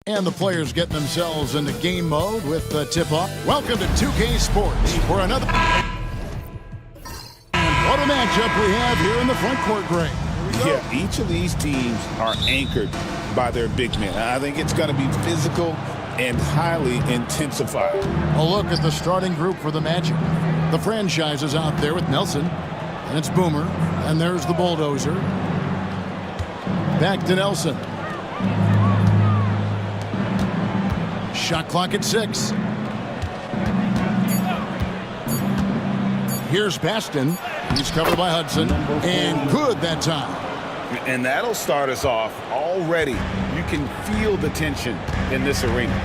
And the players getting themselves into game mode with the tip-off. Welcome to 2K Sports for another... What a matchup we have here in the front court, Greg. Yeah, each of these teams are anchored by their big men. I think it's going to be physical and highly intensified. A look at the starting group for the Magic. The franchise is out there with Nelson, and it's Boomer, and there's the Bulldozer. Back to Nelson. Shot clock at 6. Here's Baston. He's covered by Hudson, and good that time. And that'll start us off already. You can feel the tension in this arena.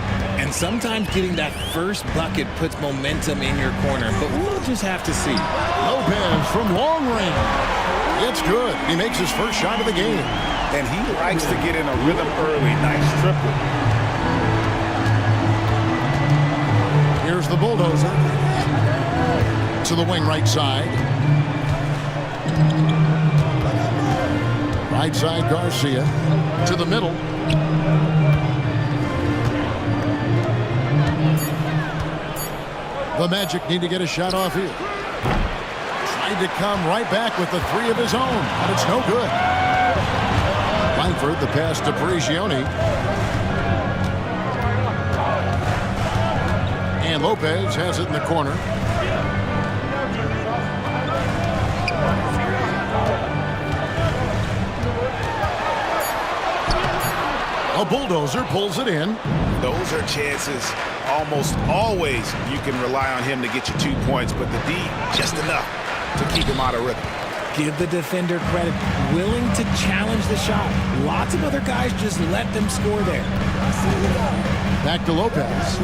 And sometimes getting that first bucket puts momentum in your corner, but we'll just have to see. Lopez from long range. It's good. He makes his first shot of the game. And he likes to get in a rhythm early. Nice triple. Here's the Bulldozer. To the wing right side. Right side Garcia. To the middle. The Magic need to get a shot off here. Tried to come right back with the three of his own, but it's no good. Langford, the pass to Prigioni. And Lopez has it in the corner. A Bulldozer pulls it in. Those are chances. Almost always you can rely on him to get you 2 points, but the D just enough to keep him out of rhythm. Give the defender credit. Willing to challenge the shot. Lots of other guys just let them score there. Back to Lopez.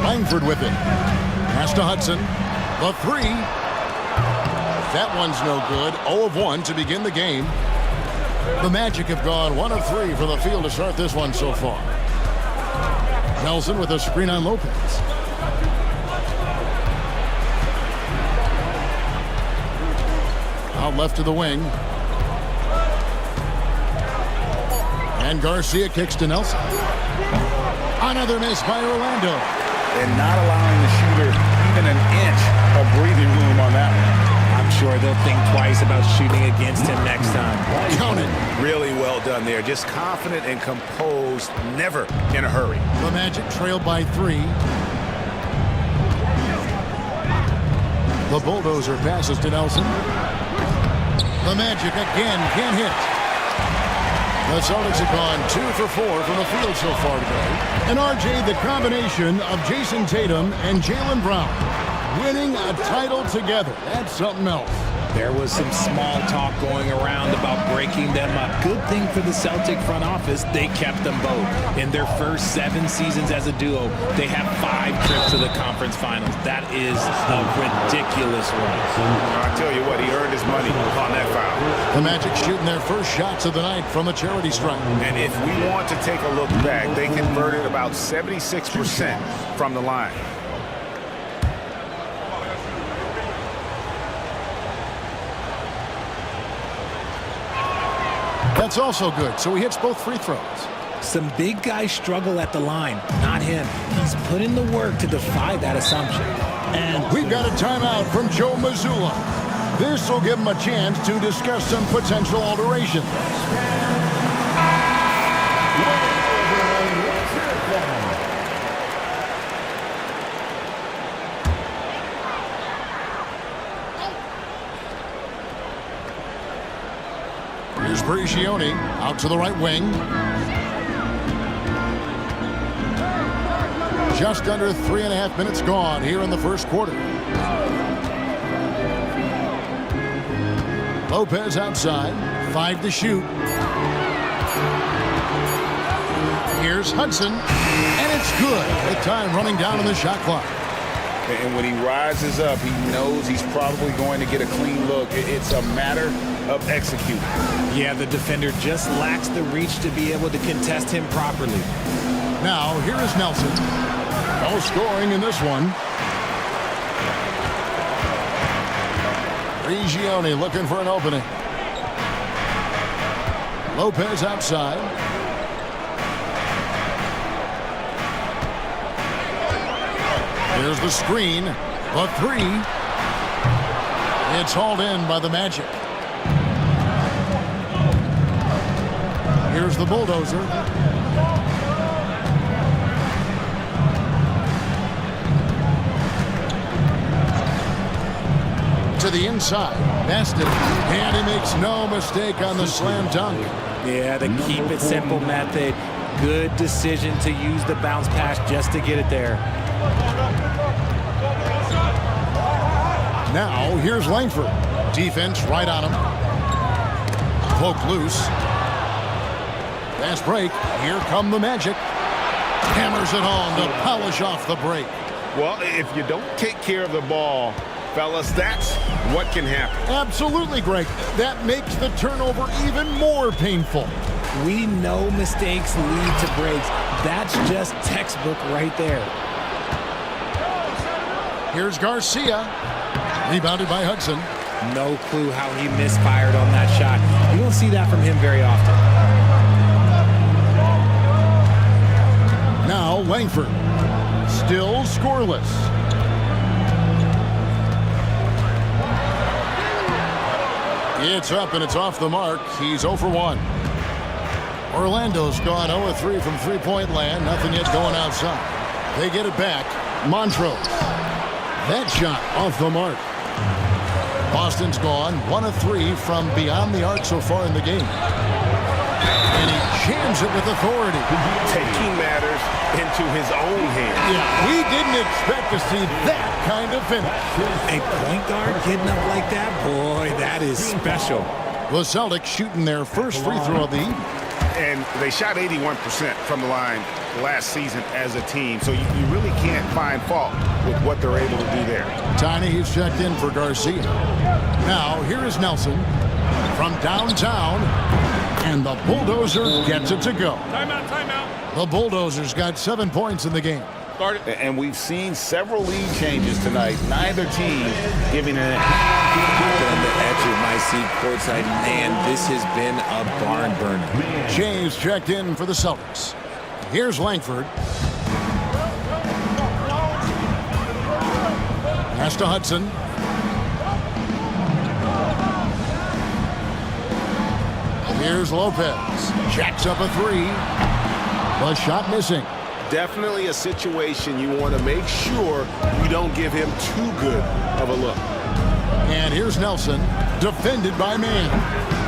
Langford with it. Pass to Hudson. The three. That one's no good. 0 of 1 to begin the game. The Magic have gone 1 of 3 for the field to start this one so far. Nelson with a screen on Lopez. Out left to the wing. And Garcia kicks to Nelson. Another miss by Orlando. And not allowing the shooter even an inch of breathing room on that one. I'm sure they'll think twice about shooting against him next time. Count it. Really well done there. Just confident and composed, never in a hurry. The Magic trailed by 3. The Bulldozer passes to Nelson. The Magic again can't hit. The Celtics have gone 2 for 4 from the field so far today. And RJ, the combination of Jason Tatum and Jaylen Brown winning a title together. That's something else. There was some small talk going around about breaking them up. Good thing for the Celtic front office, they kept them both. In their first 7 seasons as a duo, they have 5 trips to the conference finals. That is a ridiculous run. I tell you what, he earned his money on that foul. The Magic shooting their first shots of the night from a charity stripe. And if we want to take a look back, they converted about 76% from the line. That's also good, so he hits both free throws. Some big guys struggle at the line, not him. He's put in the work to defy that assumption. And we've got a timeout from Joe Mazzulla. This will give him a chance to discuss some potential alterations. Here's Prigioni out to the right wing. Just under 3.5 minutes gone here in the first quarter. Lopez outside, 5 to shoot. Here's Hudson, and it's good. With time running down on the shot clock. And when he rises up, he knows he's probably going to get a clean look. It's a matter of executing. Yeah, the defender just lacks the reach to be able to contest him properly. Now, here is Nelson. No scoring in this one. Prigioni looking for an opening. Lopez outside. Here's the screen. The three. It's hauled in by the Magic. Here's the bulldozer. To the inside. Baston. And he makes no mistake on the slam dunk. Yeah, the keep it simple method. Good decision to use the bounce pass just to get it there. Now, here's Langford. Defense right on him. Poke loose. Fast break. Here come the Magic. Hammers it home to polish off the break. Well, if you don't take care of the ball, fellas, that's what can happen. Absolutely, Greg. That makes the turnover even more painful. We know mistakes lead to breaks. That's just textbook right there. Here's Garcia. Rebounded by Hudson. No clue how he misfired on that shot. You don't see that from him very often. Now Langford. Still scoreless. It's up and it's off the mark. He's 0 for 1. Orlando's gone 0 for 3 from three-point land. Nothing yet going outside. They get it back. Montrose. That shot off the mark. Boston's gone 1 of 3 from beyond the arc so far in the game. And he jams it with authority. Taking matters into his own hands. Yeah, we didn't expect to see that kind of finish. A point guard getting up like that? Boy, that is special. The Celtics shooting their first free throw of the evening. And they shot 81% from the line last season as a team. So you really can't find fault with what they're able to do there. Tiny, he's checked in for Garcia. Now, here is Nelson from downtown. And the bulldozer gets it to go. Timeout. The bulldozer's got 7 points in the game. And we've seen several lead changes tonight. Neither team giving it. On the edge of my seat courtside, man, this has been a barn burner. James checked in for the Celtics. Here's Langford. Pass to Hudson. Here's Lopez. Jacks up a three. The shot missing. Definitely a situation you want to make sure you don't give him too good of a look. And here's Nelson, defended by man.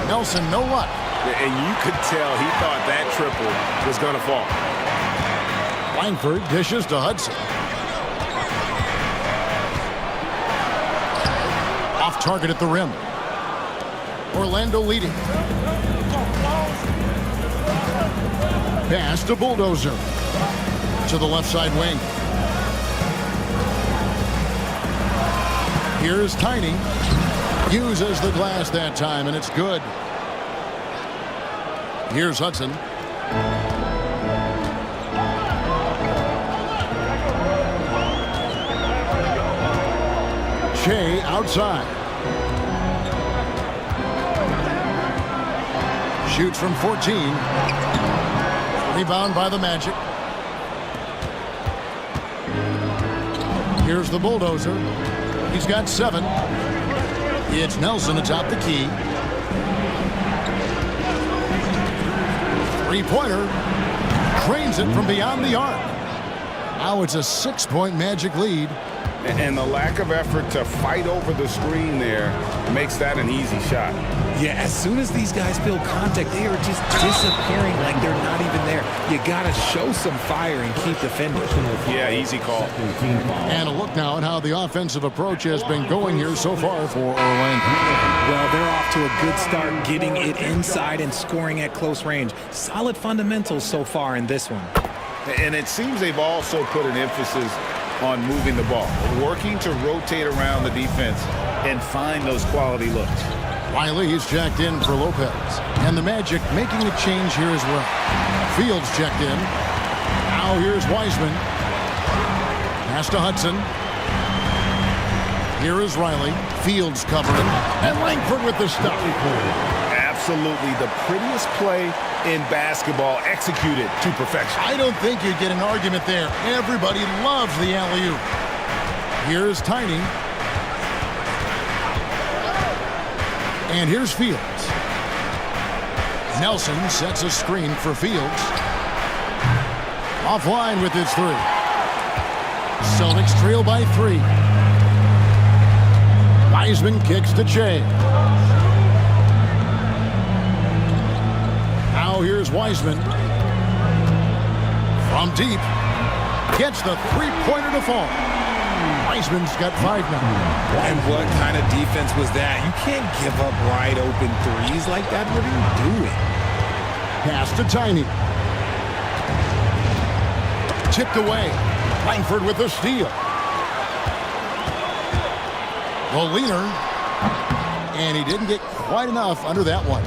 Nelson, no luck. And you could tell he thought that triple was going to fall. Langford dishes to Hudson. Off target at the rim. Orlando leading. Pass to Bulldozer. To the left side wing. Here's Tiny. Uses the glass that time, and it's good. Here's Hudson. Shea outside. Shoots from 14. Rebound by the Magic. Here's the bulldozer. He's got 7. It's Nelson atop the key. Three-pointer. Trains it from beyond the arc. Now it's a 6-point Magic lead. And the lack of effort to fight over the screen there makes that an easy shot. Yeah, as soon as these guys feel contact, they are just disappearing like they're not even there. You got to show some fire and keep defending. Yeah, easy call. And a look now at how the offensive approach has been going here so far for Orlando. Well, they're off to a good start getting it inside and scoring at close range. Solid fundamentals so far in this one. And it seems they've also put an emphasis on moving the ball, working to rotate around the defense and find those quality looks. Wiley is checked in for Lopez. And the Magic making a change here as well. Fields checked in. Now here's Wiseman. Pass to Hudson. Here is Riley. Fields covering. And Langford with the stop. absolutely the prettiest play in basketball, executed to perfection. I don't think you'd get an argument there. Everybody loves the alley-oop. Here's Tiny. And here's Fields. Nelson sets a screen for Fields. Offline with his three. Celtics trail by 3. Wiseman kicks to Che. Now here's Wiseman. From deep. Gets the three-pointer to fall. Wiseman's got 5 now. And what kind of defense was that? You can't give up wide open threes like that. What are you doing? Pass to Tiny. Tipped away. Langford with the steal. The leaner. And he didn't get quite enough under that one.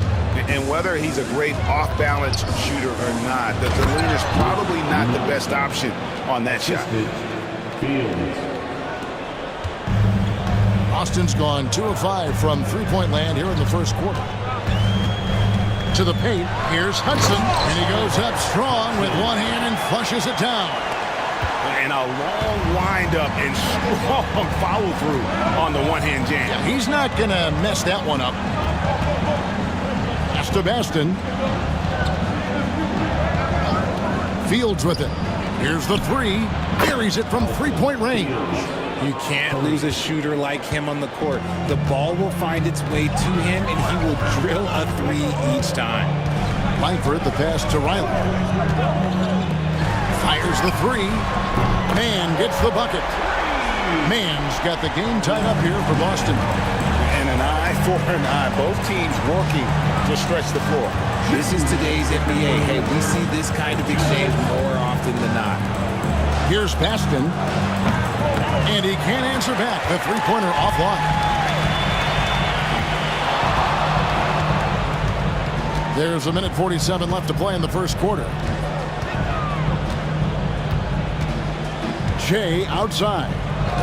And whether he's a great off-balance shooter or not, the leaner's probably not the best option on that shot. Austin's gone 2 of 5 from three-point land here in the first quarter. To the paint, here's Hudson, and he goes up strong with one hand and flushes it down. And a long wind-up and strong follow-through on the one-hand jam. Yeah, he's not going to mess that one up. Pass to Baston. Fields with it. Here's the three. Buries it from three-point range. You can't lose a shooter like him on the court. The ball will find its way to him, and he will drill a three each time. Langford, the pass to Riley. Fires the three. Mann gets the bucket. Mann's got the game tied up here for Boston. And an eye for an eye. Both teams working to stretch the floor. This is today's NBA. Hey, we see this kind of exchange more often than not. Here's Baston. And he can't answer back. The three-pointer offline. There's 1:47 left to play in the first quarter. Che outside.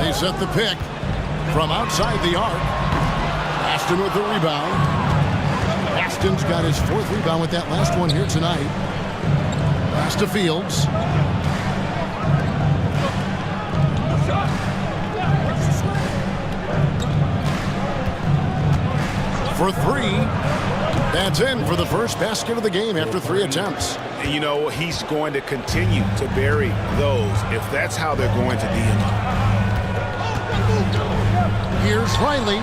They set the pick from outside the arc. Baston with the rebound. Baston's got his 4th rebound with that last one here tonight. Pass to Fields. For 3. That's in for the first basket of the game after 3 attempts. And you know, he's going to continue to bury those if that's how they're going to D him up. Here's Riley.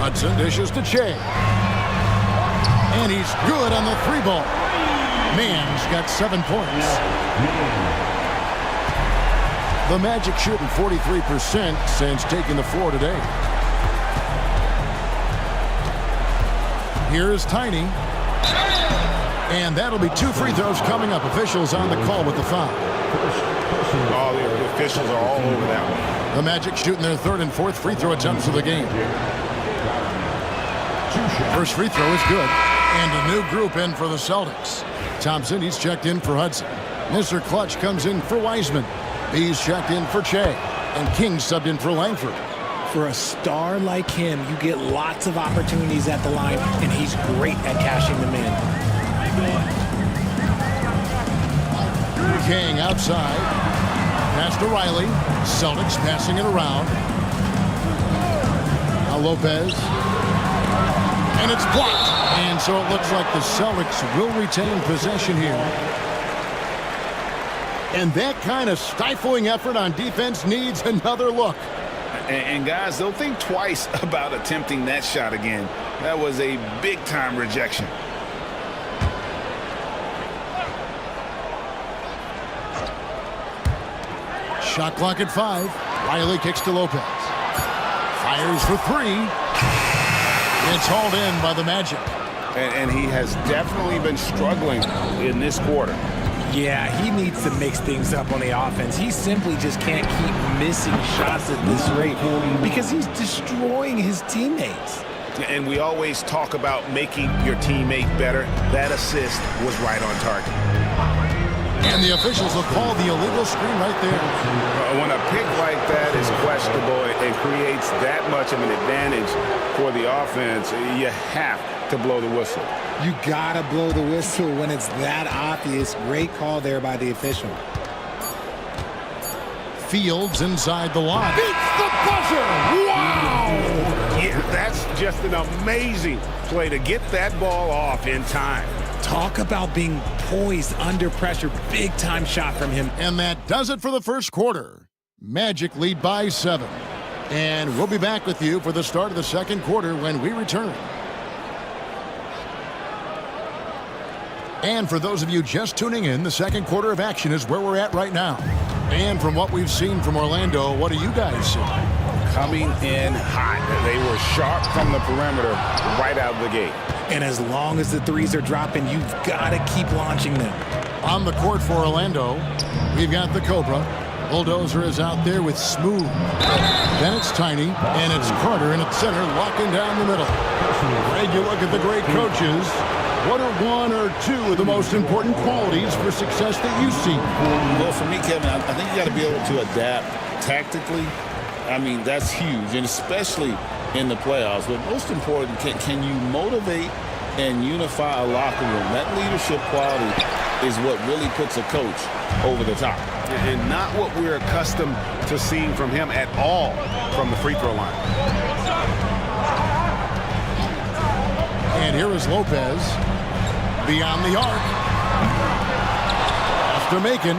Hudson dishes to Che. And he's good on the 3-ball. Mann's got 7 points. The Magic shooting 43% since taking the floor today. Here's Tiny. And that'll be 2 free throws coming up. Officials on the call with the foul. Oh, the officials are all over that one. The Magic shooting their 3rd and 4th free throw attempts of the game. First free throw is good. And a new group in for the Celtics. Thompson, he's checked in for Hudson. Mr. Clutch comes in for Wiseman. He's checked in for Che. And King subbed in for Langford. For a star like him, you get lots of opportunities at the line, and he's great at cashing them in. King outside. Pass to Riley. Celtics passing it around. Now Lopez. And it's blocked. And so it looks like the Celtics will retain possession here. And that kind of stifling effort on defense needs another look. And guys, they'll think twice about attempting that shot again. That was a big-time rejection. Shot clock at 5. Riley kicks to Lopez. Fires for 3. It's hauled in by the Magic. And he has definitely been struggling in this quarter. Yeah, he needs to mix things up on the offense. He simply just can't keep missing shots at this rate because he's destroying his teammates. And we always talk about making your teammate better. That assist was right on target. And the officials have called the illegal screen right there. When a pick like that is questionable and creates that much of an advantage for the offense, you have to blow the whistle. You gotta blow the whistle when it's that obvious. Great call there by the official. Fields inside the line. Beats the buzzer! Wow! Yeah, that's just an amazing play to get that ball off in time. Talk about being poised under pressure. Big time shot from him. And that does it for the first quarter. Magic lead by 7. And we'll be back with you for the start of the second quarter when we return. And for those of you just tuning in, the second quarter of action is where we're at right now. And from what we've seen from Orlando, what do you guys see? Coming in hot. They were sharp from the perimeter right out of the gate. And as long as the threes are dropping, you've got to keep launching them. On the court for Orlando, we've got the Cobra. Bulldozer is out there with Smooth. Then it's Tiny, and it's Carter in its center, locking down the middle. Greg, you look at the great coaches. What are one or two of the most important qualities for success that you see? Well, for me, Kevin, I think you got to be able to adapt tactically. I mean, that's huge, and especially in the playoffs. But most important, can you motivate and unify a locker room? That leadership quality is what really puts a coach over the top. And not what we're accustomed to seeing from him at all from the free throw line. And here is Lopez beyond the arc. After Macon.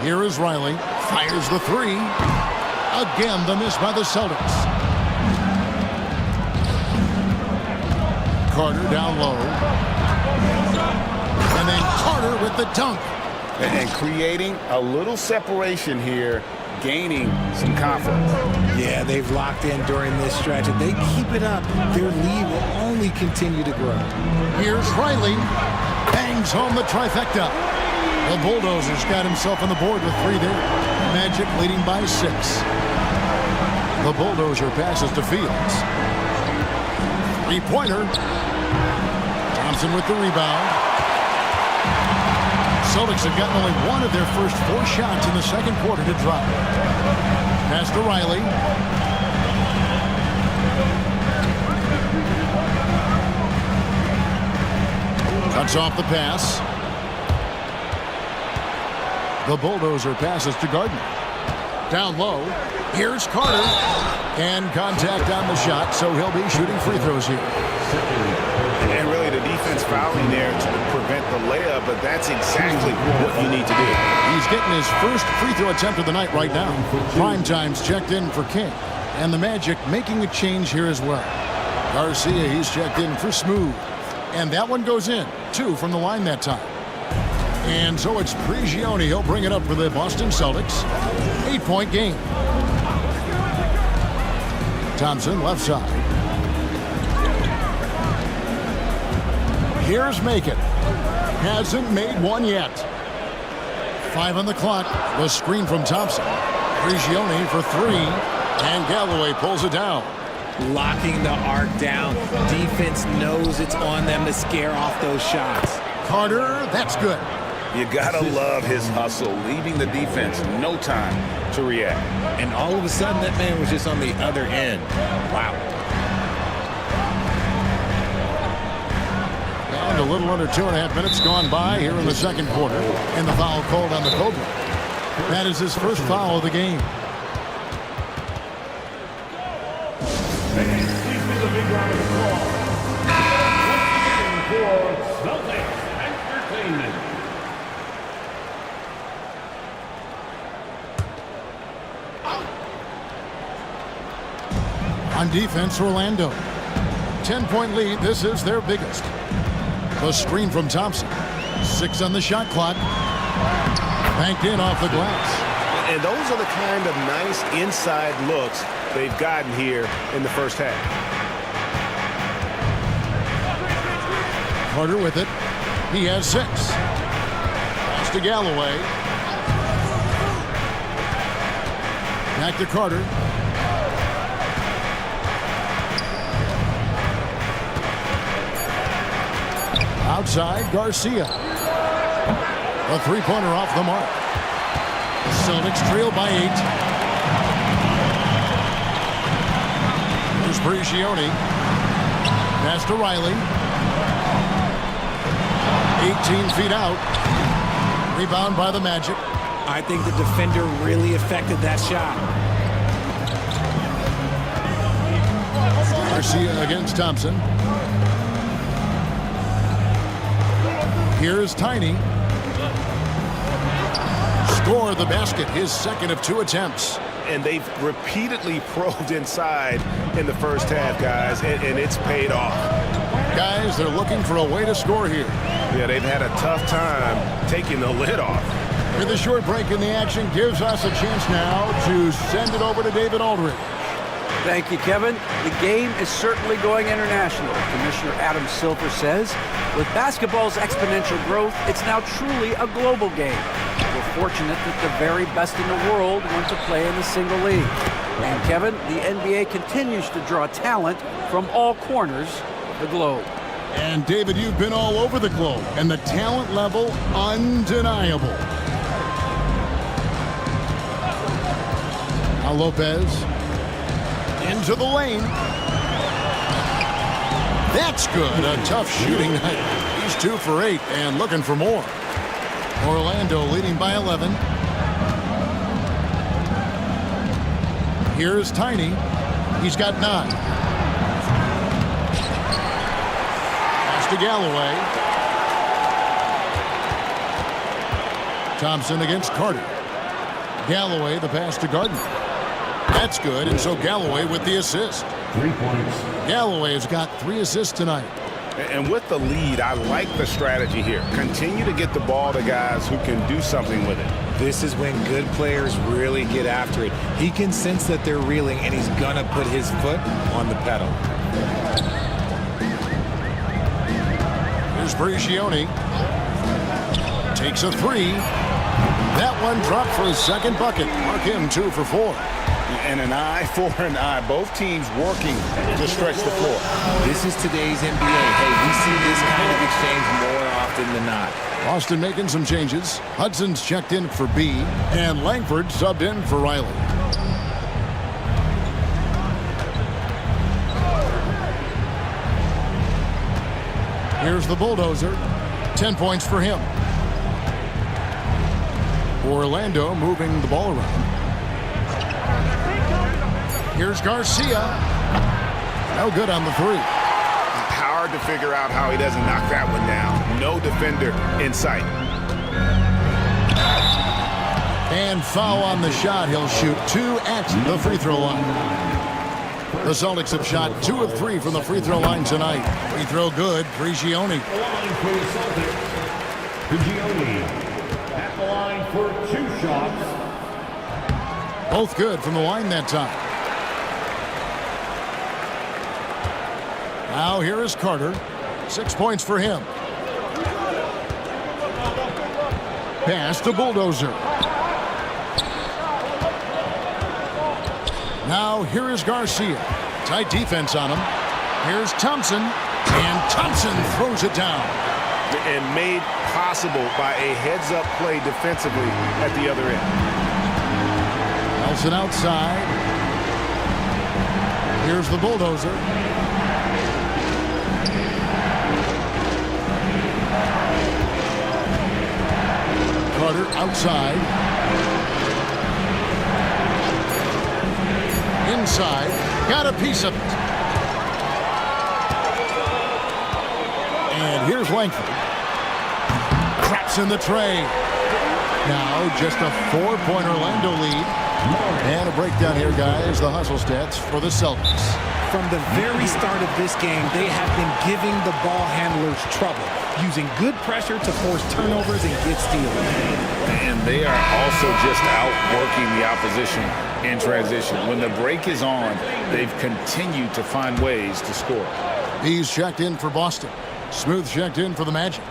Here is Riley. Fires the three. Again, the miss by the Celtics. Carter down low. And then Carter with the dunk. And creating a little separation here, gaining some confidence. Yeah, they've locked in during this stretch. If they keep it up, their lead will only continue to grow. Here's Riley. Bangs home the trifecta. The Bulldozer's got himself on the board with 3 there. Magic leading by 6. The Bulldozer passes to Fields. 3-pointer. Thompson with the rebound. Celtics have gotten only one of their first 4 shots in the second quarter to drop. Pass to Riley. Cuts off the pass. The Bulldozer passes to Gardner. Down low. Here's Carter. And contact on the shot, so he'll be shooting free throws here. And really the defense fouling there to prevent the layup, but that's exactly what you need to do. He's getting his first free throw attempt of the night right now. Prime Time's checked in for King. And the Magic making a change here as well. Garcia, he's checked in for Smooth. And that one goes in. 2 from the line that time. And so it's Prigioni. He'll bring it up for the Boston Celtics. 8-point game. Thompson left side. Here's Macon. Hasn't made one yet. 5 on the clock. The screen from Thompson. Prigioni for 3. And Galloway pulls it down. Locking the arc down. Defense knows it's on them to scare off those shots. Carter, that's good. You gotta love his hustle, leaving the defense no time to react. And all of a sudden, that man was just on the other end. Wow. And a little under 2.5 minutes gone by here in the second quarter. And the foul called on the Cobra. That is his first foul of the game. Please give a big round of applause. For Celtics Entertainment. On defense, Orlando. 10-point lead. This is their biggest. The screen from Thompson. 6 on the shot clock. Banked in off the glass. And those are the kind of nice inside looks they've gotten here in the first half. Carter with it. He has 6. Pass to Galloway. Back to Carter. Outside, Garcia. A three-pointer off the mark. The Celtics trail by 8. Here's Prigioni. Pass to Riley. 18 feet out. Rebound by the Magic. I think the defender really affected that shot. Garcia against Thompson. Here's Tiny. Score the basket, his second of 2 attempts. And they've repeatedly probed inside in the first half, guys, and it's paid off. Guys, they're looking for a way to score here. Yeah, they've had a tough time taking the lid off. With a short break in the action gives us a chance now to send it over to David Aldridge. Thank you, Kevin. The game is certainly going international. Commissioner Adam Silver says, with basketball's exponential growth, it's now truly a global game. We're fortunate that the very best in the world want to play in a single league. And Kevin, the NBA continues to draw talent from all corners of the globe. And David, you've been all over the globe, and the talent level undeniable. Now Lopez into the lane. That's good. A tough shooting night. He's 2 for 8 and looking for more. Orlando leading by 11. Here's Tiny. He's got 9. Pass to Galloway. Thompson against Carter. Galloway the pass to Gardner. That's good, and so Galloway with the assist. 3 points. Galloway has got 3 assists tonight. And with the lead, I like the strategy here. Continue to get the ball to guys who can do something with it. This is when good players really get after it. He can sense that they're reeling, and he's going to put his foot on the pedal. Here's Prigioni. Takes a 3. That one dropped for his second bucket. Mark him 2 for 4. And an eye for an eye. Both teams working to stretch the floor. This is today's NBA. Hey, we see this kind of exchange more often than not. Boston making some changes. Hudson's checked in for B, and Langford subbed in for Riley. Here's the bulldozer. 10 points for him. Orlando moving the ball around. Here's Garcia. No good on the 3. Hard to figure out how he doesn't knock that one down. No defender in sight. And foul on the shot. He'll shoot 2 at the free throw line. The Celtics have shot 2 of 3 from the free throw line tonight. Free throw good. Prigioni. The line for the Celtics. Prigioni at the line for 2 shots. Both good from the line that time. Now here is Carter. 6 points for him. Pass to Bulldozer. Now here is Garcia. Tight defense on him. Here's Thompson. And Thompson throws it down. And made possible by a heads-up play defensively at the other end. Nelson outside. Here's the Bulldozer. Carter outside. Inside. Got a piece of it. And here's Langford. Traps in the tray. Now just a 4-point Orlando lead. And a breakdown here, guys. The hustle stats for the Celtics. From the very start of this game, they have been giving the ball handlers trouble, using good pressure to force turnovers and get steals. And they are also just outworking the opposition in transition. When the break is on, they've continued to find ways to score. He's checked in for Boston. Smooth checked in for the Magic.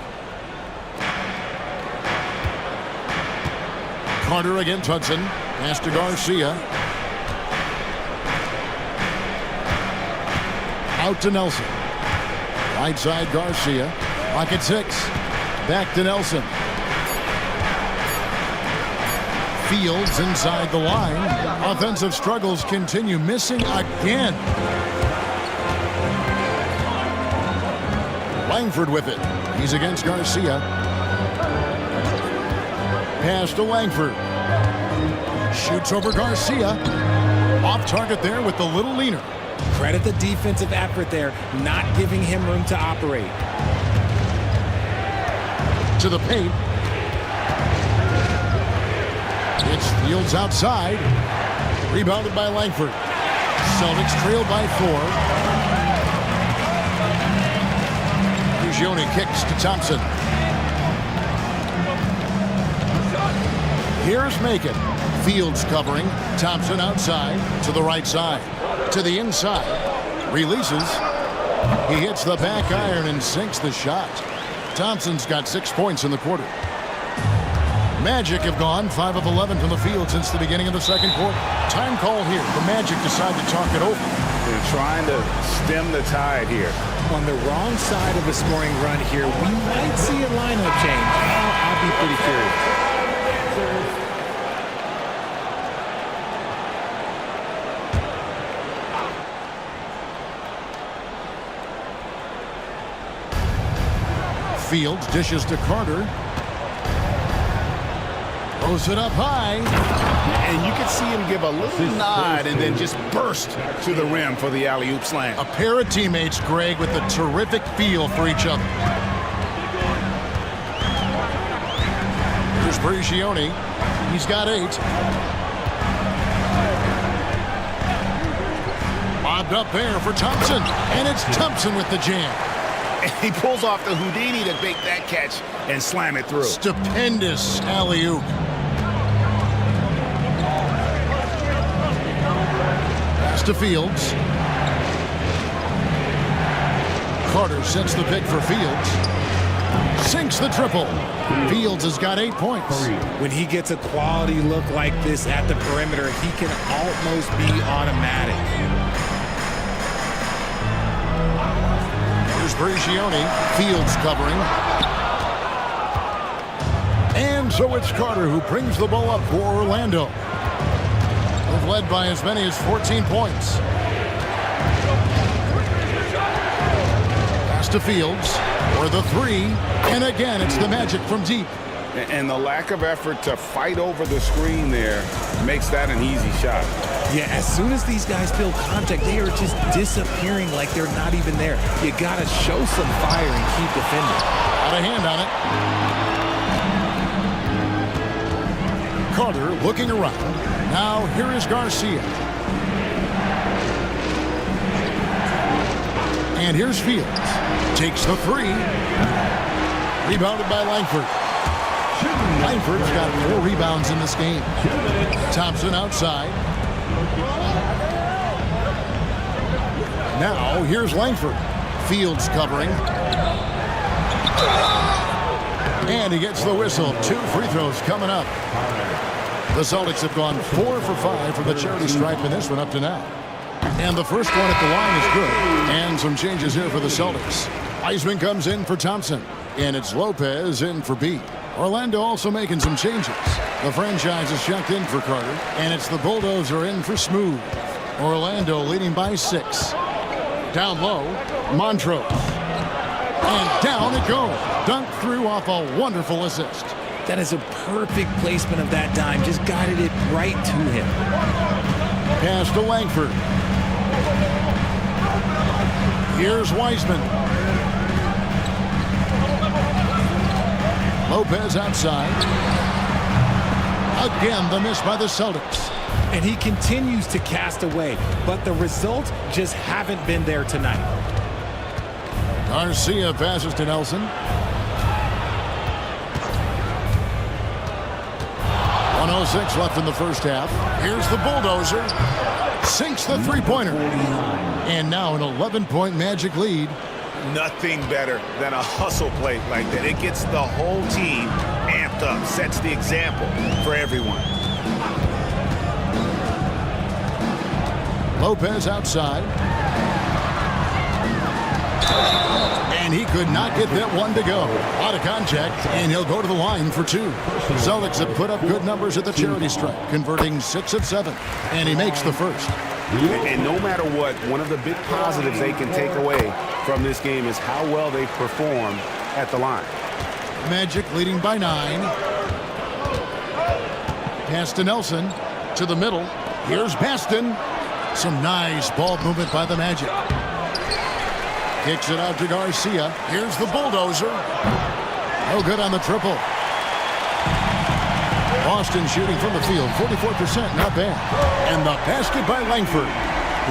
Carter against Hudson. Pass to Garcia. Out to Nelson. Right side Garcia. Pocket 6. Back to Nelson. Fields inside the line. Offensive struggles continue, missing again. Langford with it. He's against Garcia. Pass to Langford. Shoots over Garcia. Off target there with the little leaner. Credit the defensive effort there, not giving him room to operate. To the paint. It's Fields outside. Rebounded by Langford. Celtics trail by 4. Prigioni kicks to Thompson. Here's Macon. Fields covering. Thompson outside to the right side. To the inside. Releases. He hits the back iron and sinks the shot. Thompson's got 6 points in the quarter. Magic have gone 5 of 11 from the field since the beginning of the second quarter. Time call here. The Magic decide to talk it over. They're trying to stem the tide here. On the wrong side of a scoring run here, we might see a lineup change. I'll be pretty curious. Fields dishes to Carter. Throws it up high. And you can see him give a little nod and then just burst to the rim for the alley-oop slam. A pair of teammates, Greg, with a terrific feel for each other. Here's Prigioni. He's got 8. Lobbed up there for Thompson. And it's Thompson with the jam. And he pulls off the Houdini to make that catch and slam it through. Stupendous alley-oop. Pass to Fields. Carter sets the pick for Fields. Sinks the triple. Fields has got 8 points. When he gets a quality look like this at the perimeter, he can almost be automatic. Here's Prigioni. Fields covering. And so it's Carter who brings the ball up for Orlando. They've led by as many as 14 points. Pass to Fields for the 3. And again, it's the Magic from deep. And the lack of effort to fight over the screen there makes that an easy shot. Yeah, as soon as these guys feel contact, they are just disappearing like they're not even there. You got to show some fire and keep defending. Got a hand on it. Carter looking around. Now here is Garcia. And here's Fields. Takes the 3. Rebounded by Langford. Langford's got 4 rebounds in this game. Thompson outside. Now here's Langford. Fields covering. And he gets the whistle. 2 free throws coming up. The Celtics have gone 4 for 5 from the charity stripe in this one up to now. And the first one at the line is good. And some changes here for the Celtics. Wiseman comes in for Thompson. And it's Lopez in for B. Orlando also making some changes. The franchise is checked in for Carter. And it's the Bulldozer in for Smooth. Orlando leading by 6. Down low, Montrose. And down it goes. Dunked through off a wonderful assist. That is a perfect placement of that dime. Just guided it right to him. Pass to Langford. Here's Wiseman. Lopez outside. Again, the miss by the Celtics. And he continues to cast away, but the results just haven't been there tonight. Garcia passes to Nelson. 1:06 left in the first half. Here's the Bulldozer. Sinks the three-pointer. And now an 11-point Magic lead. Nothing better than a hustle play like that. It gets the whole team amped up, sets the example for everyone. Lopez outside. and he could not get that one to go. Out of contact, and he'll go to the line for 2. Celtics have put up good numbers at the charity stripe, converting 6 of 7, and he makes the first. And no matter what, one of the big positives they can take away from this game is how well they perform at the line. Magic leading by 9. Pass to Nelson. To the middle. Here's Baston. Some nice ball movement by the Magic. Kicks it out to Garcia. Here's the bulldozer. No good on the triple. Boston shooting from the field, 44%, not bad. And the basket by Langford.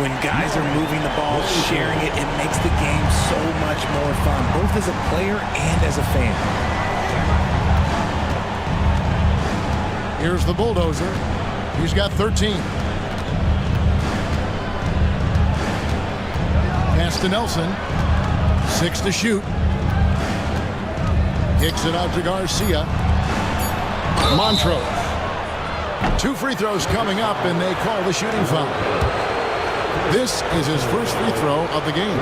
When guys are moving the ball, sharing it, it makes the game so much more fun, both as a player and as a fan. Here's the bulldozer. He's got 13. Pass to Nelson. 6 to shoot. Kicks it out to Garcia. Montrose. 2 free throws coming up, and they call the shooting foul. This is his first free throw of the game.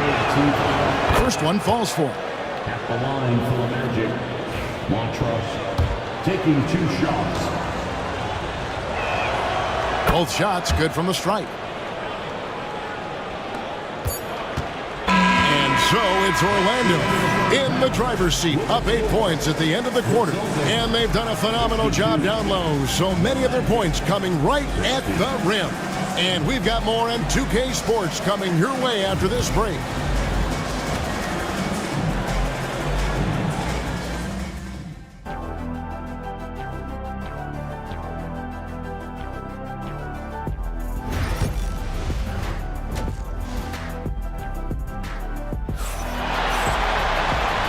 First one falls for him. At the line for the Magic, Montrose taking 2 shots. Both shots good from the stripe. And so it's Orlando in the driver's seat, up 8 points at the end of the quarter. And they've done a phenomenal job down low. So many of their points coming right at the rim. And we've got more on 2K Sports coming your way after this break.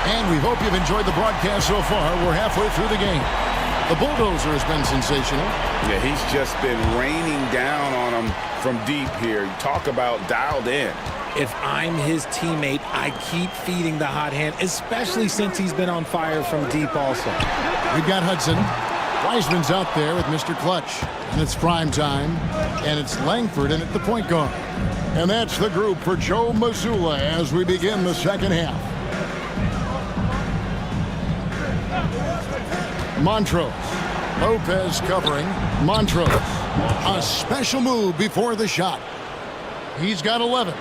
And we hope you've enjoyed the broadcast so far. We're halfway through the game. The bulldozer has been sensational. Yeah, he's just been raining down on them from deep here. You talk about dialed in. If I'm his teammate, I keep feeding the hot hand, especially since he's been on fire from deep also. We've got Hudson. Wiseman's out there with Mr. Clutch. And it's prime time. And it's Langford in at the point guard. And that's the group for Joe Mazzulla as we begin the second half. Montrose. Lopez covering. Montrose. A special move before the shot. He's got 11.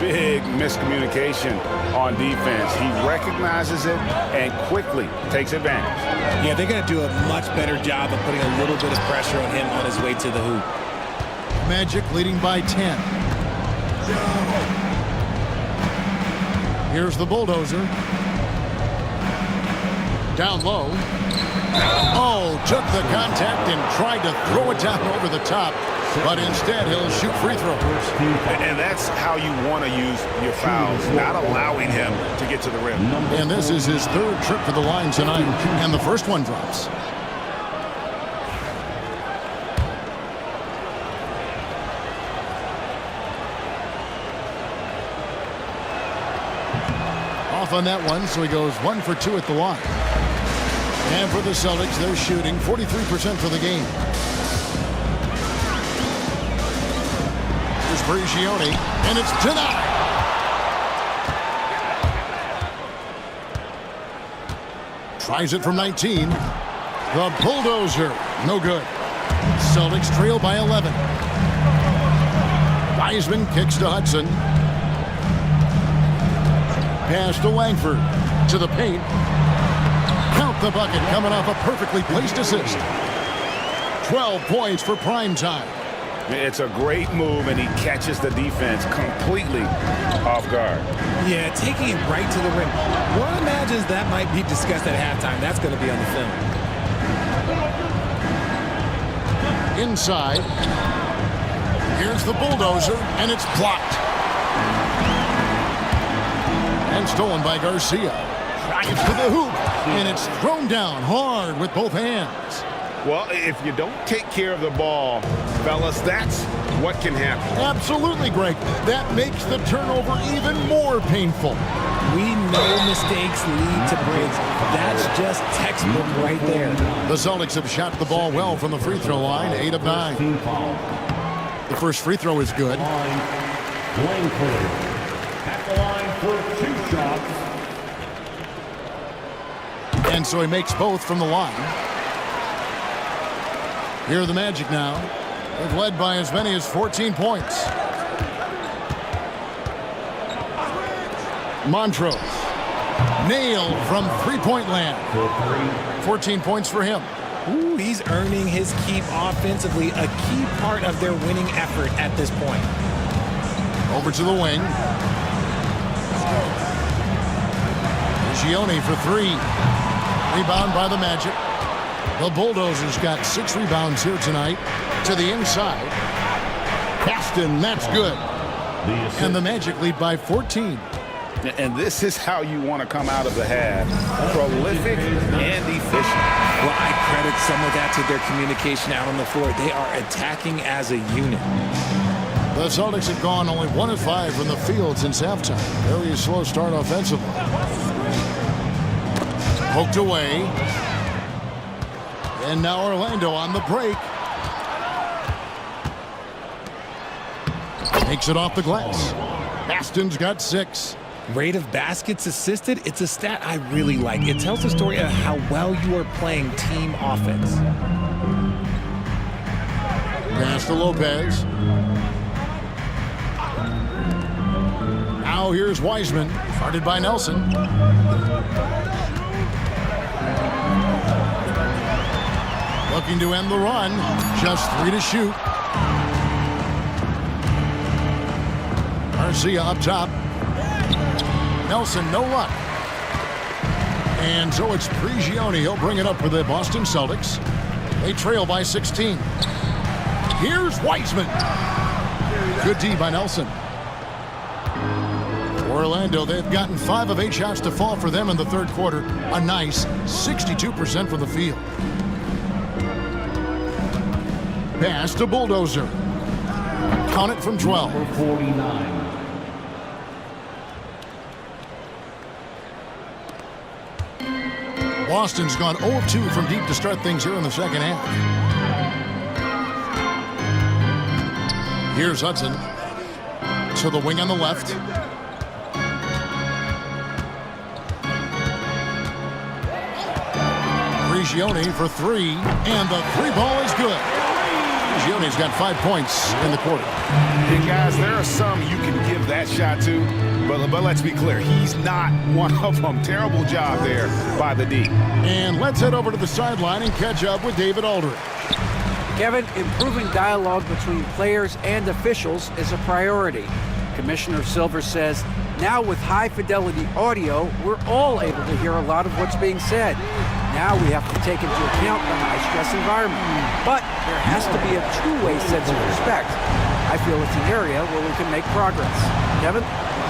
Big miscommunication on defense. He recognizes it and quickly takes advantage. Yeah, they're going to do a much better job of putting a little bit of pressure on him on his way to the hoop. Magic leading by 10. Here's the bulldozer. Down low. Oh, took the contact and tried to throw it down over the top. But instead, he'll shoot free throws. And that's how you want to use your fouls, not allowing him to get to the rim. And this is his 3rd trip to the line tonight. And the first one drops. Off on that one, so he goes 1 for 2 at the line. And for the Celtics, they're shooting 43% for the game. Here's Brigioni, and it's denied. Tries it from 19. The bulldozer, no good. Celtics trail by 11. Wiseman kicks to Hudson. Pass to Langford. To the paint. Count the bucket coming off a perfectly placed assist. 12 points for prime time. It's a great move, and he catches the defense completely off guard. Yeah, taking it right to the rim. One imagines that might be discussed at halftime. That's going to be on the film. Inside. Here's the bulldozer, and it's blocked. And stolen by Garcia. Drives to the hoop, and it's thrown down hard with both hands. Well, if you don't take care of the ball, fellas, that's what can happen. Absolutely, Greg. That makes the turnover even more painful. We know mistakes lead to breaks. That's just textbook right there. The Celtics have shot the ball well from the free throw line, 8 of 9. The first free throw is good. Langford at the line for 2 shots. And so he makes both from the line. Here are the Magic now. They've led by as many as 14 points. Montrose. Nailed from three-point land. 14 points for him. Ooh, he's earning his keep offensively, a key part of their winning effort at this point. Over to the wing. Gioni for three. Rebound by the Magic. The Bulldozers got 6 rebounds here tonight. To the inside. Baston, that's good. And the Magic lead by 14. And this is how you want to come out of the half. Prolific and efficient. Well, I credit some of that to their communication out on the floor. They are attacking as a unit. The Celtics have gone only 1 of 5 from the field since halftime. Very slow start offensively. Poked away. And now Orlando on the break. Takes it off the glass. Baston's got 6. Rate of baskets assisted, it's a stat I really like. It tells the story of how well you are playing team offense. Pass to Lopez. Now here's Wiseman, guarded by Nelson. Looking to end the run. Just 3 to shoot. Garcia up top. Nelson, no luck. And so it's Prigioni. He'll bring it up for the Boston Celtics. They trail by 16. Here's Wiseman. Good D by Nelson. Orlando, they've gotten 5 of 8 shots to fall for them in the third quarter. A nice 62% from the field. Pass to Bulldozer. Count it from 12. Number 49. Boston's gone 0 of 2 from deep to start things here in the second half. Here's Hudson. To the wing on the left. Prigioni for 3. And the 3 ball is good. Prigioni's got 5 points in the quarter. Hey, guys, there are some you can give that shot to, but let's be clear. He's not one of them. Terrible job there by the D. And let's head over to the sideline and catch up with David Aldridge. Kevin, improving dialogue between players and officials is a priority. Commissioner Silver says, now with high-fidelity audio, we're all able to hear a lot of what's being said. Now we have to take into account the high-stress environment. But there has to be a two-way sense of respect. I feel it's an area where we can make progress. Kevin?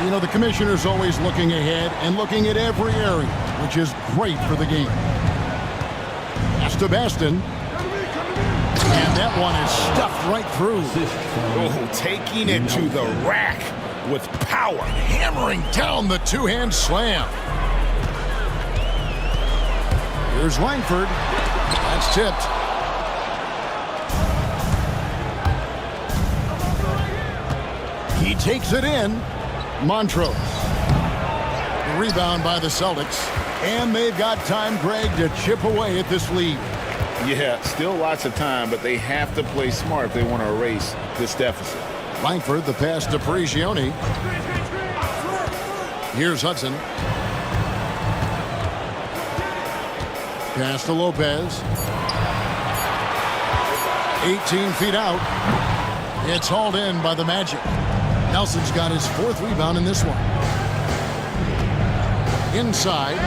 You know, the commissioner's always looking ahead and looking at every area, which is great for the game. Pass to Baston. And that one is stuffed right through. Oh, taking it to the rack with power. Hammering down the two-hand slam. Here's Langford. That's tipped. He takes it in. Montrose. The rebound by the Celtics. And they've got time, Greg, to chip away at this lead. Yeah, still lots of time, but they have to play smart if they want to erase this deficit. Langford, the pass to Prigioni. Here's Hudson. Pass to Lopez. 18 feet out. It's hauled in by the Magic. Nelson's got his 4th rebound in this one. Inside.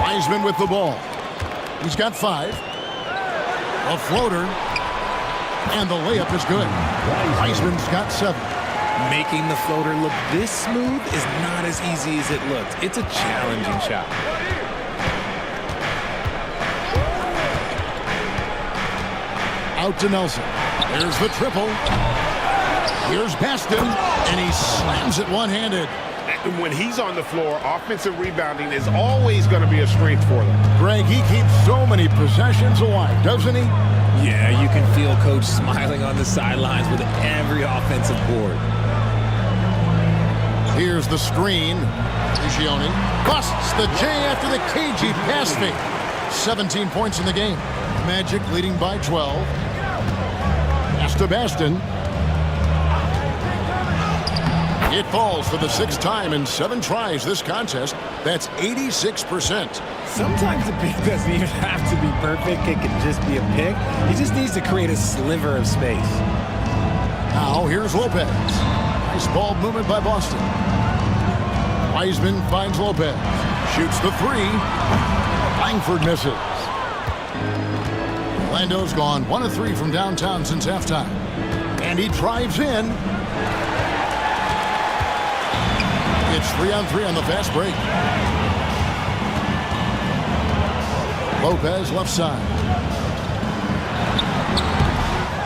Wiseman with the ball. He's got 5. A floater. And the layup is good. Wiseman's got 7. Making the floater look this smooth is not as easy as it looks. It's a challenging shot. Out to Nelson. There's the triple. Here's Baston, and he slams it one-handed. When he's on the floor, offensive rebounding is always going to be a strength for them. Greg, he keeps so many possessions alive, doesn't he? Yeah, you can feel Coach smiling on the sidelines with every offensive board. Here's the screen. Prigioni busts the J after the cagey pass fake. 17 points in the game. Magic leading by 12. Pass to Baston. It falls for the 6th time in 7 tries this contest. That's 86%. Sometimes the pick doesn't even have to be perfect. It can just be a pick. He just needs to create a sliver of space. Now here's Lopez. Nice ball movement by Boston. Wiseman finds Lopez. Shoots the 3. Langford misses. Orlando's gone 1 of 3 from downtown since halftime. And he drives in. It's 3-on-3 on the fast break. Lopez left side.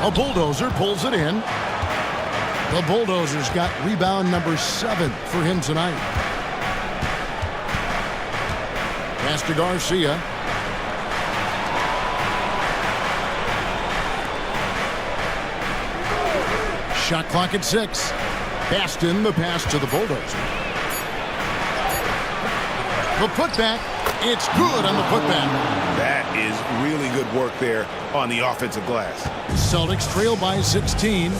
A bulldozer pulls it in. The Bulldozers got rebound number 7 for him tonight. Pass to Garcia. Shot clock at 6. Baston, the pass to the Bulldozer. The putback. It's good on the putback. That is really good work there on the offensive glass. Celtics trail by 16.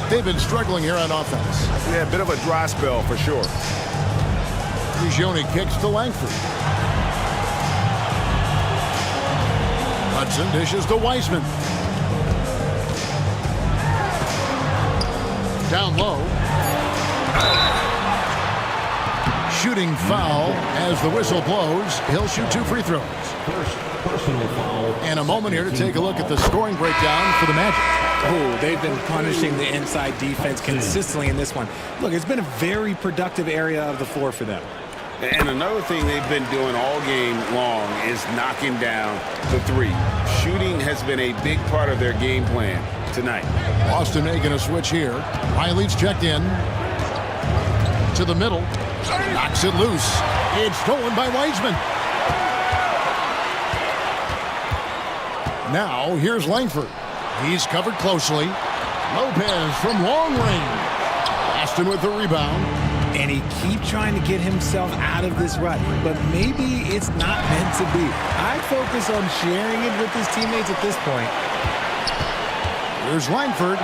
They've been struggling here on offense. Yeah, a bit of a dry spell for sure. Prigioni kicks to Langford. Hudson dishes to Wiseman. Down low. Shooting foul as the whistle blows. He'll shoot 2 free throws. First personal foul. And a moment here to take a look at the scoring breakdown for the Magic. Oh, they've been punishing the inside defense consistently in this one. Look, it's been a very productive area of the floor for them. And another thing they've been doing all game long is knocking down the 3. Shooting has been a big part of their game plan tonight. Boston making a switch here. Riley's checked in. To the middle. Knocks it loose. It's stolen by Wiseman. Now here's Langford. He's covered closely. Lopez from long range. Baston with the rebound. And he keeps trying to get himself out of this rut, but maybe it's not meant to be. I'd focus on sharing it with his teammates at this point. Here's Langford.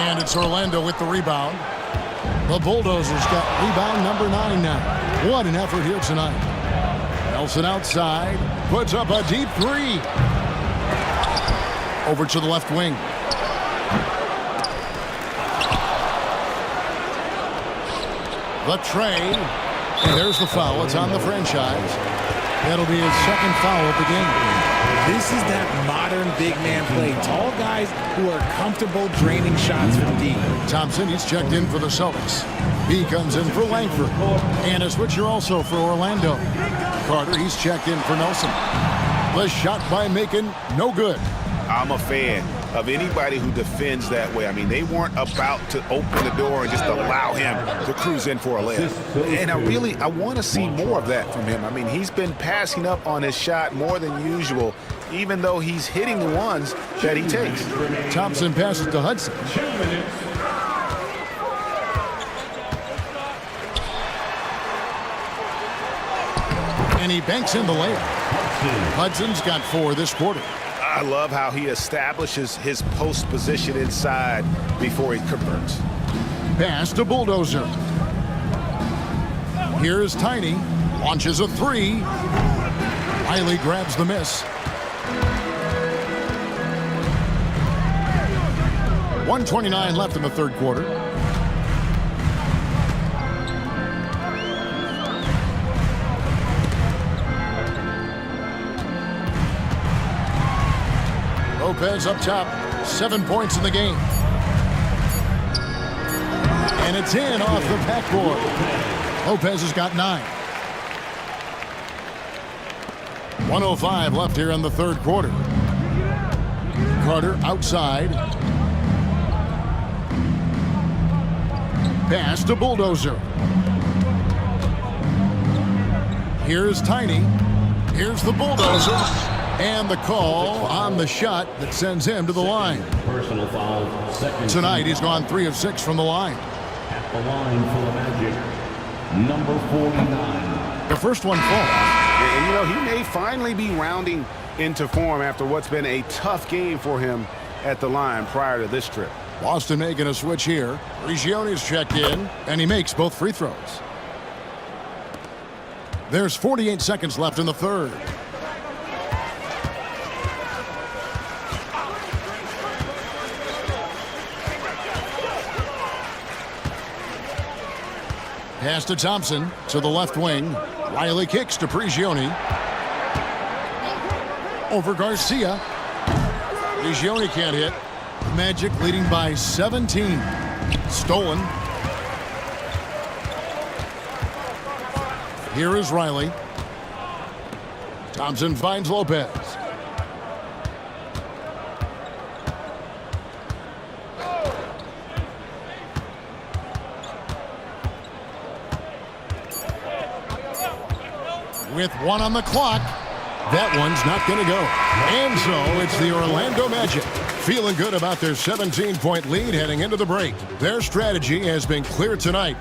And it's Orlando with the rebound. The Bulldozers got rebound number 9 now. What an effort here tonight. Nelson outside. Puts up a deep 3. Over to the left wing. The tray. And there's the foul. It's on the franchise. That'll be his 2nd foul of the game. This is that modern big man play. Tall guys who are comfortable draining shots from deep. Thompson, he's checked in for the Celtics. He comes in for Langford. And a switcher also for Orlando. Carter, he's checked in for Nelson. The shot by Macon, no good. I'm a fan of anybody who defends that way. I mean, they weren't about to open the door and just allow him to cruise in for a layup. And I want to see more of that from him. I mean, he's been passing up on his shot more than usual, even though he's hitting the ones that he takes. Thompson passes to Hudson. 2 minutes. And he banks in the layup. Hudson's got 4 this quarter. I love how he establishes his post position inside before he converts. Pass to Bulldozer. Here's Tiny. Launches a 3. Riley grabs the miss. 1:29 left in the 3rd quarter. Lopez up top, 7 points in the game. And it's in off the backboard. Lopez has got 9. 1:05 left here in the 3rd quarter. Carter outside. Pass to Bulldozer. Here's Tiny. Here's the Bulldozer. And the call on the shot that sends him to the line. Personal foul. Second. Tonight, he's gone 3 of 6 from the line. At the line for the Magic, number 49. The first one falls. And, you know, he may finally be rounding into form after what's been a tough game for him at the line prior to this trip. Boston making a switch here. Rigione's checked in, and he makes both free throws. There's 48 seconds left in the third. Pass to Thompson to the left wing. Riley kicks to Prigioni. Over Garcia. Prigioni can't hit. Magic leading by 17. Stolen. Here is Riley. Thompson finds Lopez. With one on the clock, that one's not going to go. And so it's the Orlando Magic feeling good about their 17-point lead heading into the break. Their strategy has been clear tonight.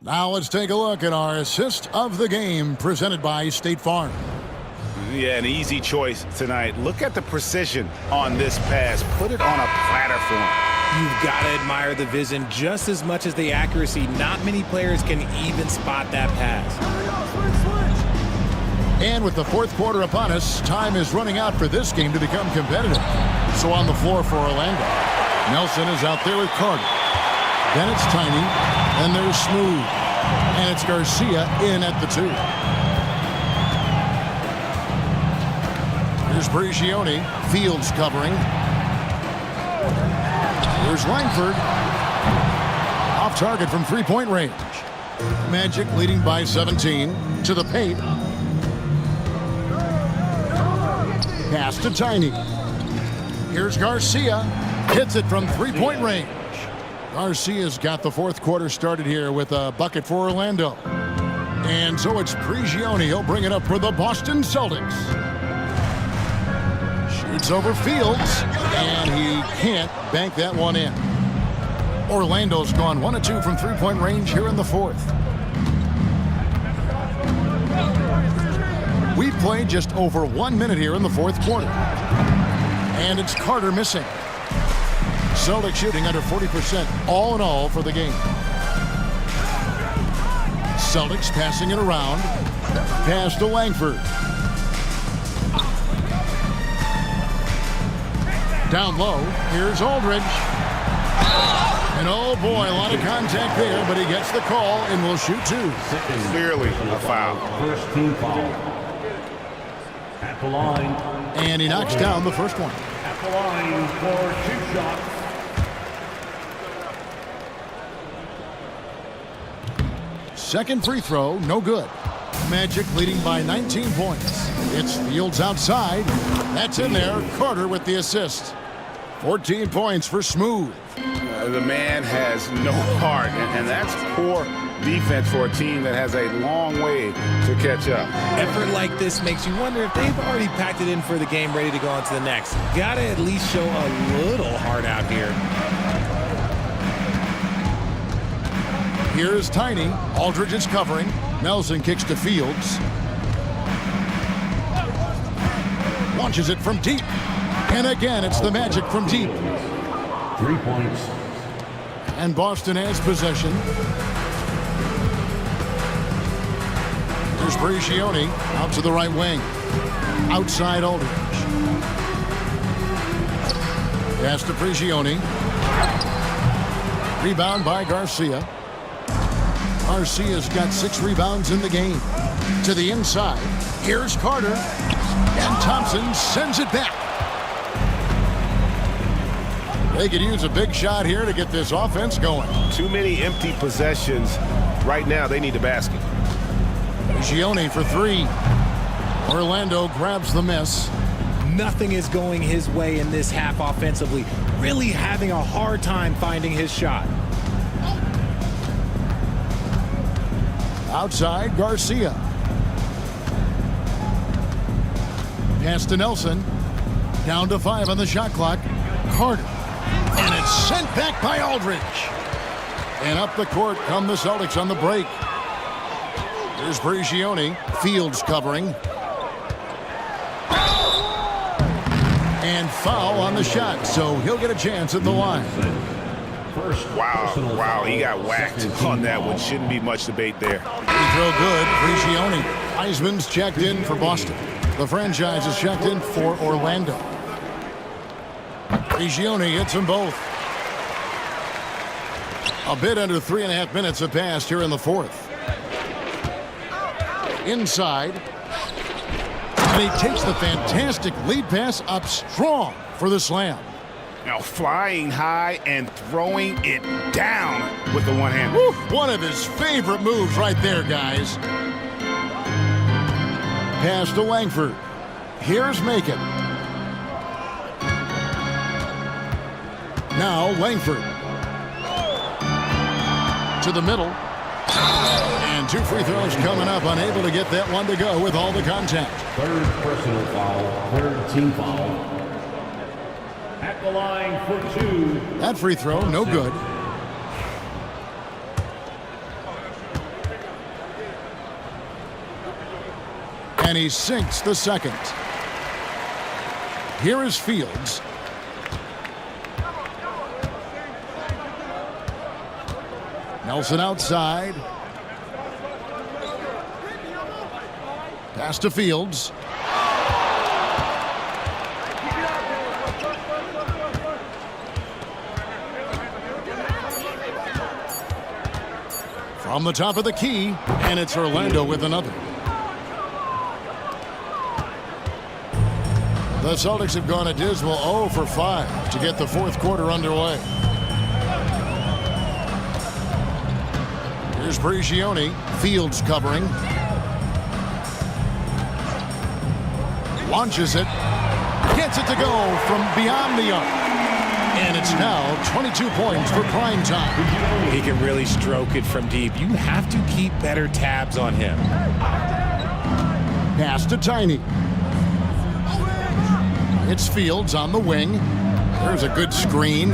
Now let's take a look at our assist of the game presented by State Farm. Yeah, an easy choice tonight. Look at the precision on this pass. Put it on a platter for him. You've got to admire the vision just as much as the accuracy. Not many players can even spot that pass. And with the fourth quarter upon us, time is running out for this game to become competitive. So on the floor for Orlando, Nelson is out there with Carter. Then it's Tiny, and there's Smooth. And it's Garcia in at the 2. Here's Prigioni, Fields covering. Here's Langford. Off target from three-point range. Magic leading by 17 to the paint. Pass to Tiny. Here's Garcia. Hits it from three-point range. Garcia's got the fourth quarter started here with a bucket for Orlando. And so it's Prigioni. He'll bring it up for the Boston Celtics. Shoots over Fields, and he can't bank that one in. Orlando's gone 1 of 2 from three-point range here in the fourth. We've played just over 1 minute here in the fourth quarter. And it's Carter missing. Celtics shooting under 40% all in all for the game. Celtics passing it around. Pass to Langford. Down low, here's Aldridge. And oh boy, a lot of contact there, but he gets the call and will shoot 2. Clearly a foul. First team foul. At the line. And he knocks down the first one. At the line for 2 shots. Second free throw, no good. Magic leading by 19 points. It's Fields outside. That's in there. Carter with the assist. 14 points for Smooth. The man has no heart, and that's poor defense for a team that has a long way to catch up. Effort like this makes you wonder if they've already packed it in for the game, ready to go on to the next. Gotta at least show a little heart out here. Here's Tiny. Aldridge is covering. Nelson kicks to Fields. Launches it from deep. And again, it's the Magic from deep. 3 points. And Boston has possession. Here's Prigioni out to the right wing. Outside Aldridge. Pass to Prigioni. Rebound by Garcia. Garcia's got 6 rebounds in the game. To the inside. Here's Carter. And Thompson sends it back. They could use a big shot here to get this offense going. Too many empty possessions. Right now, they need a basket. Prigioni for 3. Orlando grabs the miss. Nothing is going his way in this half offensively. Really having a hard time finding his shot. Outside, Garcia. Pass to Nelson. Down to 5 on the shot clock. Carter. And it's sent back by Aldridge. And up the court come the Celtics on the break. Here's Prigioni. Fields covering. And foul on the shot, so he'll get a chance at the line. Wow, he got whacked on that one. Shouldn't be much debate there. Free throw good, Prigioni. Heisman's checked in for Boston. The franchise is checked in for Orlando. Prigioni hits them both. A bit under 3.5 minutes have passed here in the fourth. Inside. And he takes the fantastic lead pass up strong for the slam. Now flying high and throwing it down with the one hand. Woo, one of his favorite moves right there, guys. Pass to Langford. Here's Macon. Now Langford. To the middle. And 2 free throws coming up. Unable to get that one to go with all the contact. Third personal foul, third team foul. At the line for 2. That free throw, no good. And he sinks the second. Here is Fields. Nelson outside. Pass to Fields. From the top of the key, and it's Orlando with another. The Celtics have gone a dismal 0 for 5 to get the fourth quarter underway. Here's Prigioni. Fields covering. Launches it. Gets it to go from beyond the arc. And it's now 22 points for prime time. He can really stroke it from deep. You have to keep better tabs on him. Pass to Tiny. It's Fields on the wing. There's a good screen.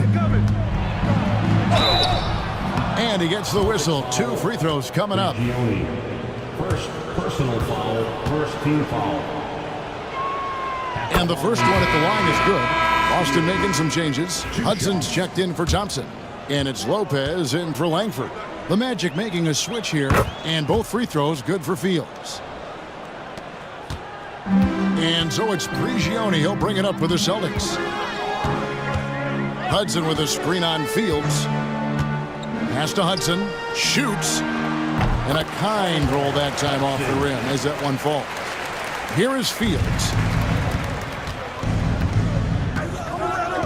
And he gets the whistle. 2 free throws coming up. First personal foul, first team foul. And the first one at the line is good. Boston making some changes. Hudson's checked in for Thompson. And it's Lopez in for Langford. The Magic making a switch here. And both free throws good for Fields. And so it's Prigioni. He'll bring it up for the Celtics. Hudson with a screen on Fields. Pass to Hudson. Shoots. And a kind roll that time off the rim as that one falls. Here is Fields.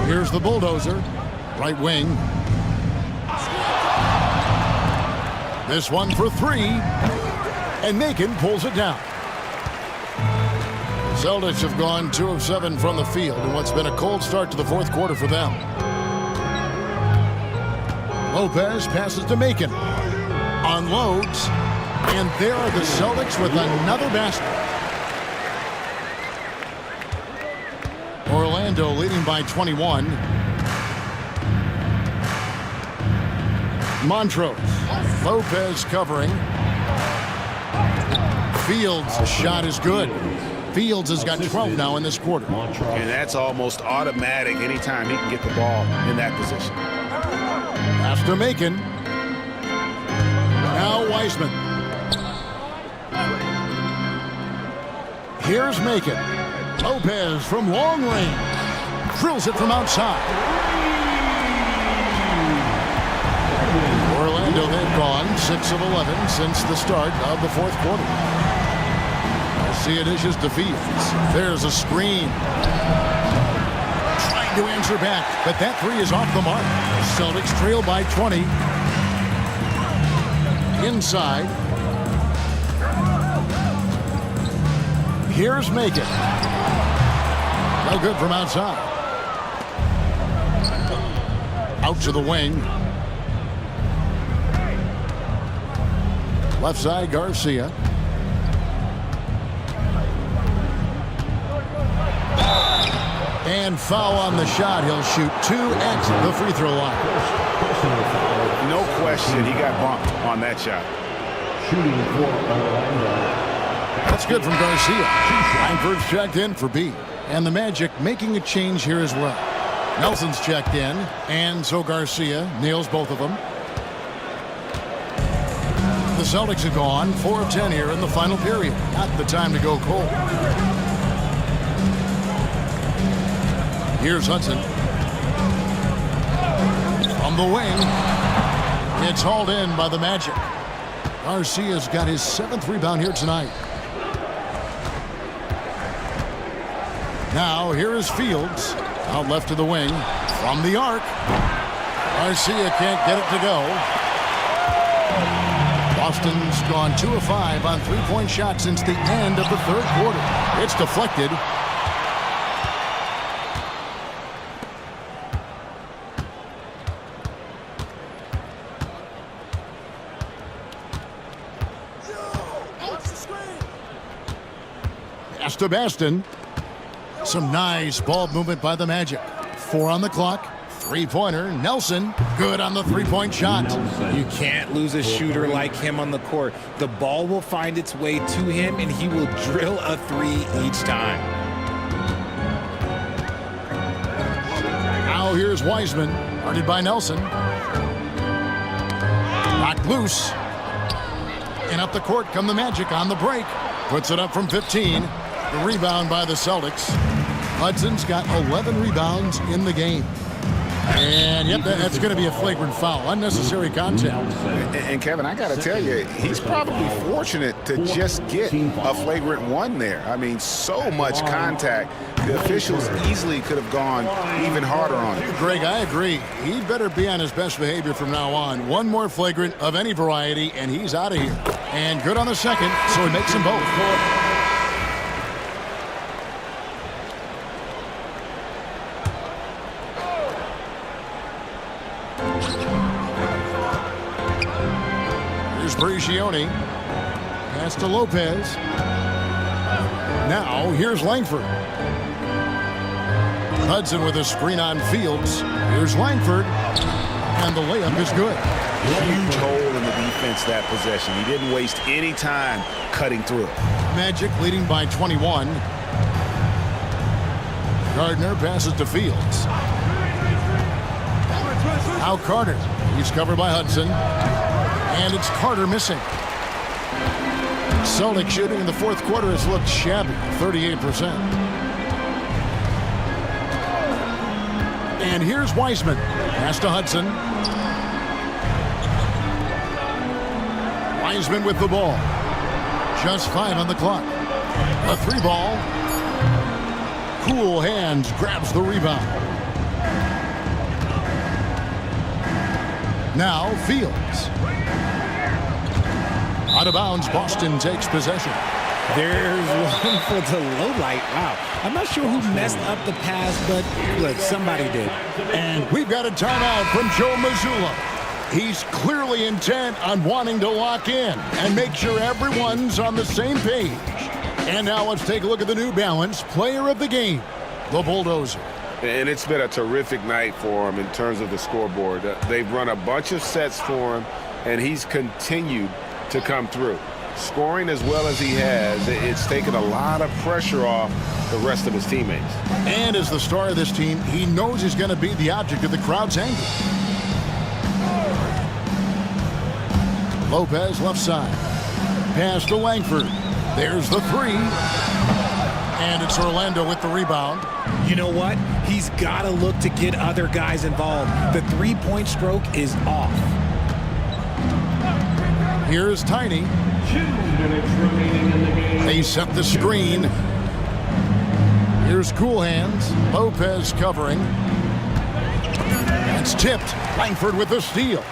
Here's the bulldozer. Right wing. This one for 3. And Macon pulls it down. Celtics have gone 2 of 7 from the field in what's been a cold start to the fourth quarter for them. Lopez passes to Macon. Unloads. And there are the Celtics with another basket. Orlando leading by 21. Montrose. Lopez covering. Fields' shot is good. Fields has got 12 now in this quarter. And that's almost automatic anytime he can get the ball in that position. After Macon. Now Wiseman. Here's Macon. Lopez from long range. Drills it from outside. Orlando, they've gone 6 of 11 since the start of the fourth quarter. See it issues to Fields. There's a screen. Trying to answer back, but that 3 is off the mark. Celtics trail by 20. Inside. Here's Macon. No good from outside. Out to the wing. Left side, Garcia. And foul on the shot. He'll shoot 2 at the free throw line. No question, he got bumped on that shot. Shooting for Orlando. That's good from Garcia. Langford's checked in for B. And the Magic making a change here as well. Nelson's checked in, and so Garcia nails both of them. The Celtics have gone 4 of 10 here in the final period. Not the time to go cold. Here's Hudson. From the wing. It's hauled in by the Magic. Garcia's got his 7th rebound here tonight. Now, here is Fields. Out left to the wing. From the arc. Garcia can't get it to go. Boston's gone 2 of 5 on three-point shots since the end of the 3rd quarter. It's deflected. Pass to Baston. Some nice ball movement by the Magic. 4 on the clock. Three-pointer. Nelson. Good on the three-point shot. You can't lose a shooter like him on the court. The ball will find its way to him, and he will drill a 3 each time. Now here's Wiseman. Guarded by Nelson. Knocked loose. And up the court come the Magic on the break. Puts it up from 15. The rebound by the Celtics. Hudson's got 11 rebounds in the game. And, yep, that's going to be a flagrant foul. Unnecessary contact. And Kevin, I got to tell you, he's probably fortunate to just get a flagrant 1 there. I mean, so much contact. The officials easily could have gone even harder on him. Greg, I agree. He'd better be on his best behavior from now on. One more flagrant of any variety, and he's out of here. And good on the second, so he makes them both. Brigioni. Pass to Lopez. Now, here's Langford. Hudson with a screen on Fields. Here's Langford. And the layup is good. Huge hole in the defense that possession. He didn't waste any time cutting through. Magic leading by 21. Gardner passes to Fields. Now Carter. He's covered by Hudson. And it's Carter missing. Celtic shooting in the 4th quarter has looked shabby, 38%. And here's Wiseman. Pass to Hudson. Wiseman with the ball. Just 5 on the clock. A 3-ball. Cool hands grabs the rebound. Now Fields. Out of bounds, Boston takes possession. There's one for the low light. Wow. I'm not sure who messed up the pass, but look, somebody did. And we've got a timeout from Joe Mazzulla. He's clearly intent on wanting to lock in and make sure everyone's on the same page. And now let's take a look at the New Balance player of the game, the Bulldozer. And it's been a terrific night for him in terms of the scoreboard. They've run a bunch of sets for him, and he's continued to come through. Scoring as well as he has, it's taken a lot of pressure off the rest of his teammates. And as the star of this team, he knows he's going to be the object of the crowd's anger. Lopez left side. Pass to Langford. There's the 3. And it's Orlando with the rebound. You know what? He's got to look to get other guys involved. The 3-point stroke is off. Here's Tiny. 2 minutes remaining in the game. They set the screen. Here's Cool Hands. Lopez covering. It's tipped. Langford with the steal.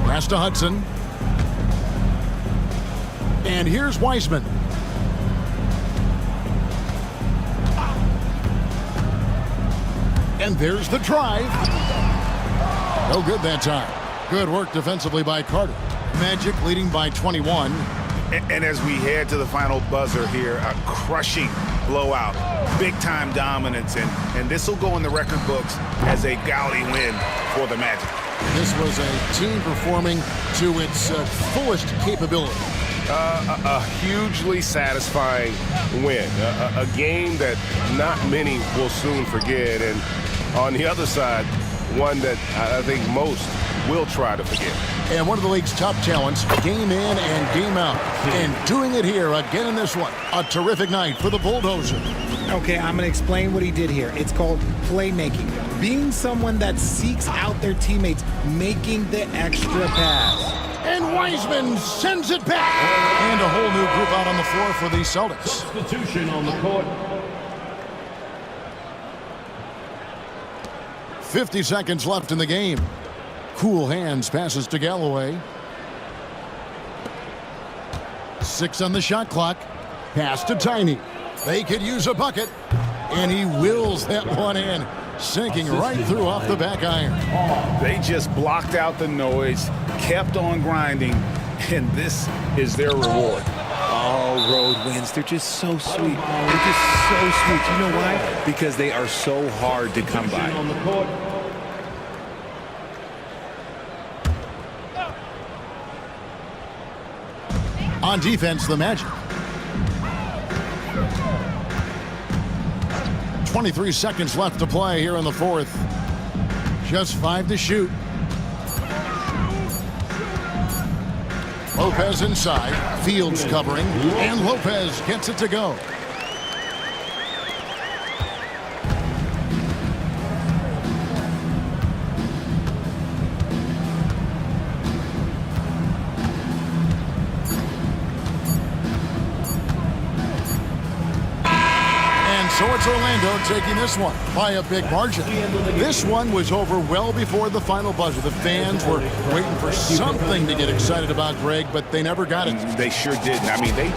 Pass to Hudson. And here's Wiseman. And there's the drive. No good that time. Good work defensively by Carter. Magic leading by 21. And as we head to the final buzzer here, a crushing blowout, big-time dominance, and this will go in the record books as a gaudy win for the Magic. This was a team performing to its fullest capability. A hugely satisfying win, a game that not many will soon forget, and on the other side, one that I think most will try to forget. And one of the league's top talents, game in and game out, and doing it here again in this one. A terrific night for the Bulldozer. Okay, I'm going to explain what he did here. It's called playmaking. Being someone that seeks out their teammates, making the extra pass. And Wiseman sends it back. And a whole new group out on the floor for the Celtics. Substitution on the court. 50 seconds left in the game. Cool hands passes to Galloway. 6 on the shot clock. Pass to Tiny. They could use a bucket. And he wills that one in. Sinking right through off the back iron. They just blocked out the noise, kept on grinding, and this is their reward. All road wins. They're just so sweet. They're just so sweet. You know why? Because they are so hard to come by. On the court. On defense, the Magic. 23 seconds left to play here in the fourth. Just 5 to shoot. Lopez inside. Fields covering. And Lopez gets it to go. So it's Orlando taking this one by a big margin. This one was over well before the final buzzer. The fans were waiting for something to get excited about, Greg, but they never got it. They sure didn't. I mean, they